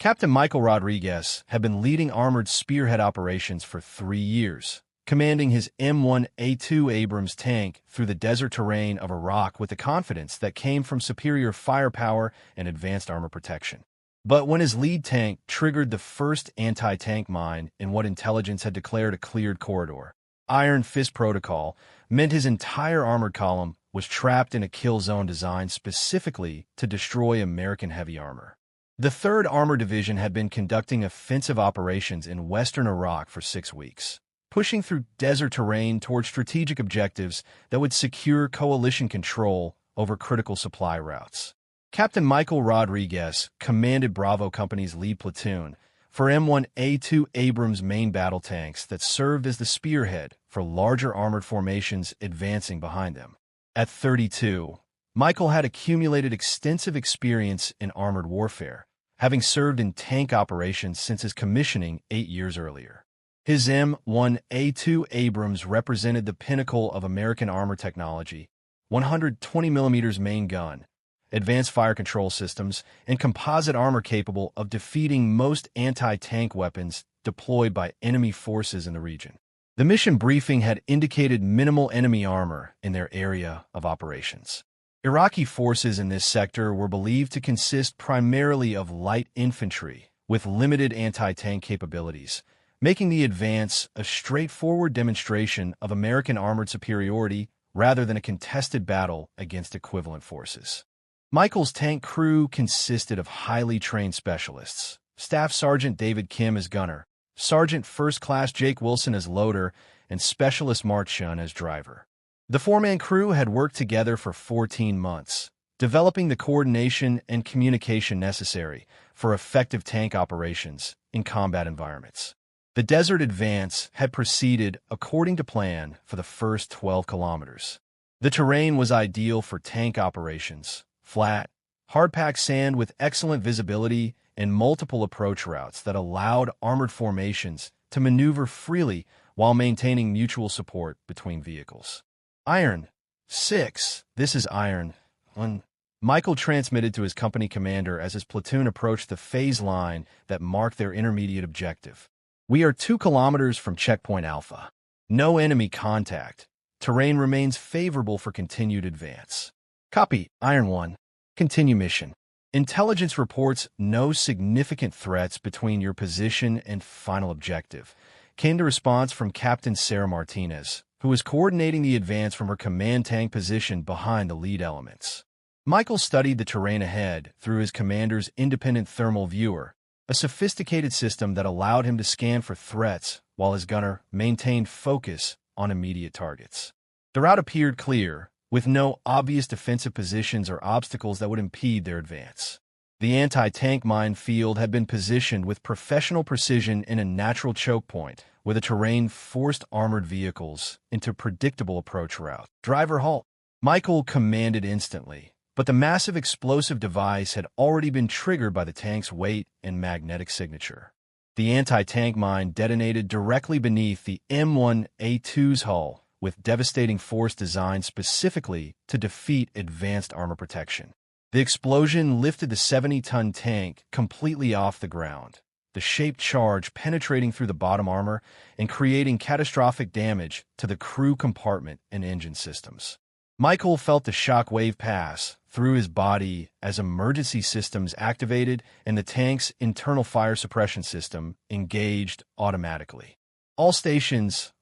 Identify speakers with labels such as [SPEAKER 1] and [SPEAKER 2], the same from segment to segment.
[SPEAKER 1] Captain Michael Rodriguez had been leading armored Spearhead operations for 3 years, commanding his M1A2 Abrams tank through the desert terrain of Iraq with the confidence that came from superior firepower and advanced armor protection. But when his lead tank triggered the first anti-tank mine in what intelligence had declared a cleared corridor, Iron Fist Protocol meant his entire armored column was trapped in a kill zone designed specifically to destroy American heavy armor. The 3rd Armored Division had been conducting offensive operations in western Iraq for 6 weeks, pushing through desert terrain toward strategic objectives that would secure coalition control over critical supply routes. Captain Michael Rodriguez commanded Bravo Company's lead platoon for M1A2 Abrams main battle tanks that served as the spearhead for larger armored formations advancing behind them. At 32, Michael had accumulated extensive experience in armored warfare, having served in tank operations since his commissioning 8 years earlier. His M1A2 Abrams represented the pinnacle of American armor technology: 120mm main gun, advanced fire control systems, and composite armor capable of defeating most anti-tank weapons deployed by enemy forces in the region. The mission briefing had indicated minimal enemy armor in their area of operations. Iraqi forces in this sector were believed to consist primarily of light infantry with limited anti-tank capabilities, making the advance a straightforward demonstration of American armored superiority rather than a contested battle against equivalent forces. Michael's tank crew consisted of highly trained specialists: Staff Sergeant David Kim as gunner, Sergeant First Class Jake Wilson as loader, and Specialist Mark Shun as driver. The 4-man crew had worked together for 14 months, developing the coordination and communication necessary for effective tank operations in combat environments. The desert advance had proceeded according to plan for the first 12 kilometers. The terrain was ideal for tank operations: flat, hard-packed sand with excellent visibility and multiple approach routes that allowed armored formations to maneuver freely while maintaining mutual support between vehicles. Iron 6, this is Iron 1. Michael transmitted to his company commander as his platoon approached the phase line that marked their intermediate objective. We are 2 kilometers from checkpoint Alpha. No enemy contact. Terrain remains favorable for continued advance. Copy, Iron 1. Continue mission. Intelligence reports no significant threats between your position and final objective. Came the response from Captain Sarah Martinez, who was coordinating the advance from her command tank position behind the lead elements. Michael studied the terrain ahead through his commander's independent thermal viewer, a sophisticated system that allowed him to scan for threats while his gunner maintained focus on immediate targets. The route appeared clear, with no obvious defensive positions or obstacles that would impede their advance. The anti-tank minefield had been positioned with professional precision in a natural choke point, where the terrain forced armored vehicles into predictable approach route. Driver halt. Michael commanded instantly, but the massive explosive device had already been triggered by the tank's weight and magnetic signature. The anti-tank mine detonated directly beneath the M1A2's hull, with devastating force designed specifically to defeat advanced armor protection. The explosion lifted the 70-ton tank completely off the ground, the shaped charge penetrating through the bottom armor and creating catastrophic damage to the crew compartment and engine systems. Michael felt the shock wave pass through his body as emergency systems activated and the tank's internal fire suppression system engaged automatically. All stations,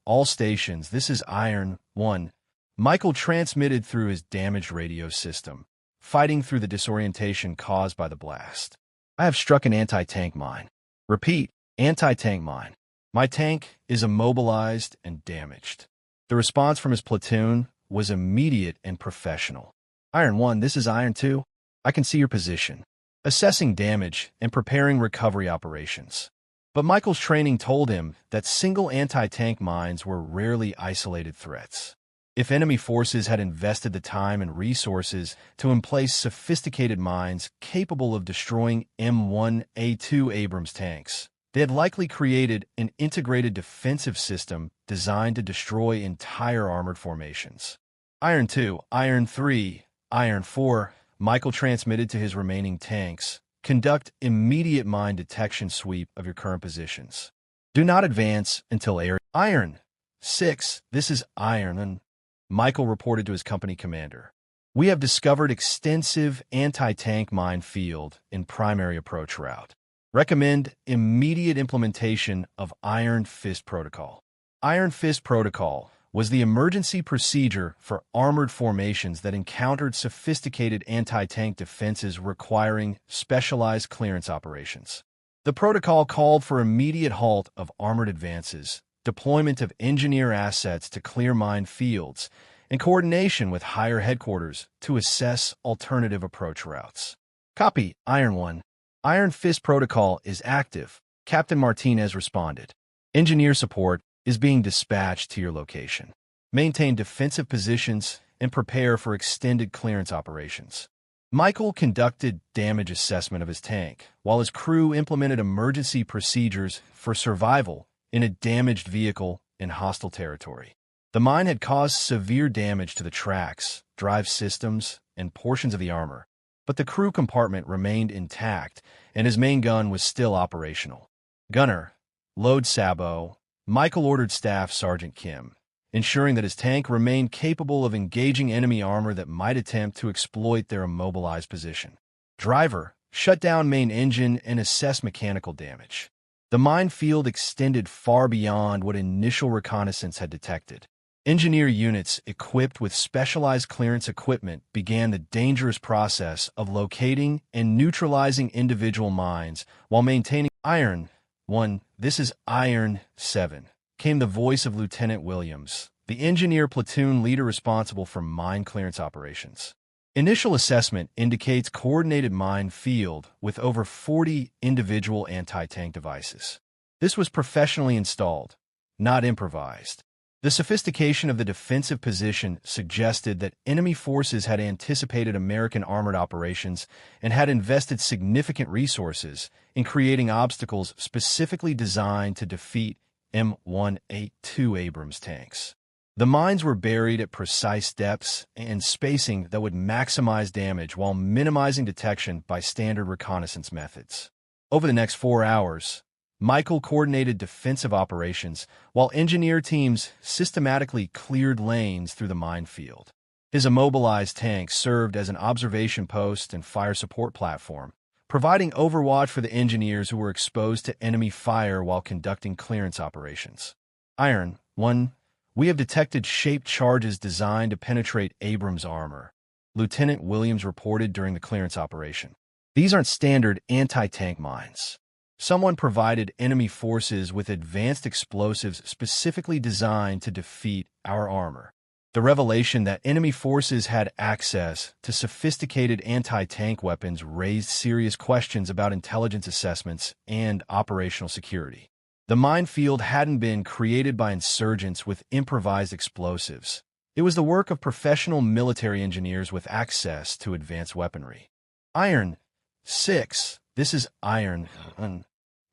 [SPEAKER 1] this is Iron 1. Michael transmitted through his damaged radio system, fighting through the disorientation caused by the blast. I have struck an anti-tank mine. Repeat, anti-tank mine. My tank is immobilized and damaged. The response from his platoon was immediate and professional. Iron 1, this is Iron 2. I can see your position. Assessing damage and preparing recovery operations. But Michael's training told him that single anti-tank mines were rarely isolated threats. If enemy forces had invested the time and resources to emplace sophisticated mines capable of destroying M1A2 Abrams tanks, they had likely created an integrated defensive system designed to destroy entire armored formations. Iron 2, Iron 3, Iron 4, Michael transmitted to his remaining tanks, conduct immediate mine detection sweep of your current positions. Do not advance until area. Iron 6, this is Iron, Michael reported to his company commander. We have discovered extensive anti-tank mine field in primary approach route. Recommend immediate implementation of Iron Fist Protocol. Iron Fist Protocol was the emergency procedure for armored formations that encountered sophisticated anti-tank defenses requiring specialized clearance operations. The protocol called for immediate halt of armored advances, deployment of engineer assets to clear mine fields, and coordination with higher headquarters to assess alternative approach routes. Copy, Iron 1. Iron Fist Protocol is active, Captain Martinez responded. Engineer support is being dispatched to your location. Maintain defensive positions and prepare for extended clearance operations. Michael conducted damage assessment of his tank, while his crew implemented emergency procedures for survival in a damaged vehicle in hostile territory. The mine had caused severe damage to the tracks, drive systems, and portions of the armor, but the crew compartment remained intact, and his main gun was still operational. Gunner, load Sabo, Michael ordered Staff Sergeant Kim, ensuring that his tank remained capable of engaging enemy armor that might attempt to exploit their immobilized position. Driver, shut down main engine and assess mechanical damage. The minefield extended far beyond what initial reconnaissance had detected. Engineer units equipped with specialized clearance equipment began the dangerous process of locating and neutralizing individual mines while maintaining. Iron 1, this is Iron 7, came the voice of Lieutenant Williams, the engineer platoon leader responsible for mine clearance operations. Initial assessment indicates coordinated mine field with over 40 individual anti-tank devices. This was professionally installed, not improvised. The sophistication of the defensive position suggested that enemy forces had anticipated American armored operations and had invested significant resources in creating obstacles specifically designed to defeat M1A2 Abrams tanks. The mines were buried at precise depths and spacing that would maximize damage while minimizing detection by standard reconnaissance methods. Over the next 4 hours, Michael coordinated defensive operations while engineer teams systematically cleared lanes through the minefield. His immobilized tank served as an observation post and fire support platform, providing overwatch for the engineers who were exposed to enemy fire while conducting clearance operations. Iron 1, we have detected shaped charges designed to penetrate Abrams armor, Lieutenant Williams reported during the clearance operation. These aren't standard anti-tank mines. Someone provided enemy forces with advanced explosives specifically designed to defeat our armor. The revelation that enemy forces had access to sophisticated anti-tank weapons raised serious questions about intelligence assessments and operational security. The minefield hadn't been created by insurgents with improvised explosives. It was the work of professional military engineers with access to advanced weaponry. Iron 6, this is Iron.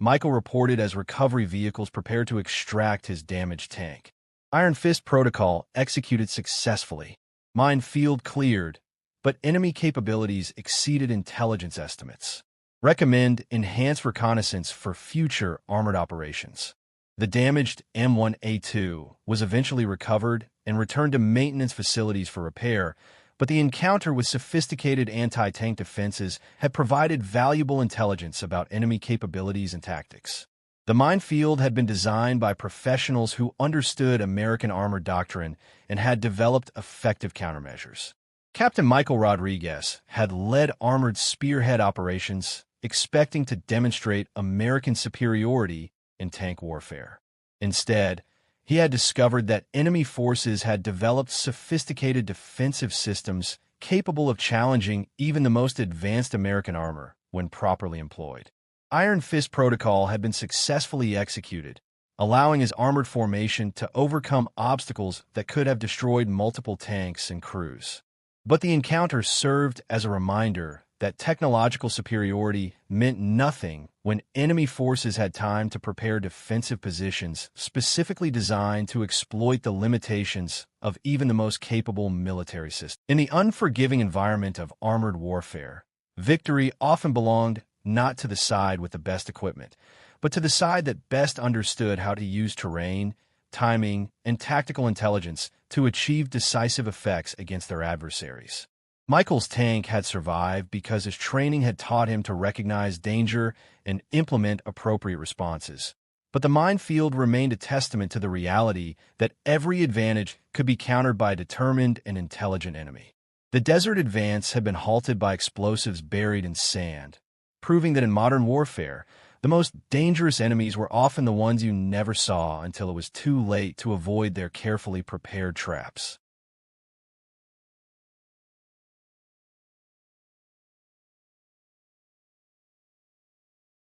[SPEAKER 1] Michael reported as recovery vehicles prepared to extract his damaged tank. Iron Fist Protocol executed successfully. Minefield cleared, but enemy capabilities exceeded intelligence estimates. Recommend enhanced reconnaissance for future armored operations. The damaged M1A2 was eventually recovered and returned to maintenance facilities for repair, but the encounter with sophisticated anti-tank defenses had provided valuable intelligence about enemy capabilities and tactics. The minefield had been designed by professionals who understood American armor doctrine and had developed effective countermeasures. Captain Michael Rodriguez had led armored Spearhead operations, expecting to demonstrate American superiority in tank warfare. Instead, he had discovered that enemy forces had developed sophisticated defensive systems capable of challenging even the most advanced American armor when properly employed. Iron Fist Protocol had been successfully executed, allowing his armored formation to overcome obstacles that could have destroyed multiple tanks and crews. But the encounter served as a reminder that technological superiority meant nothing when enemy forces had time to prepare defensive positions specifically designed to exploit the limitations of even the most capable military system. In the unforgiving environment of armored warfare, victory often belonged not to the side with the best equipment, but to the side that best understood how to use terrain, timing, and tactical intelligence to achieve decisive effects against their adversaries. Michael's tank had survived because his training had taught him to recognize danger and implement appropriate responses. But the minefield remained a testament to the reality that every advantage could be countered by a determined and intelligent enemy. The desert advance had been halted by explosives buried in sand, proving that in modern warfare, the most dangerous enemies were often the ones you never saw until it was too late to avoid their carefully prepared traps.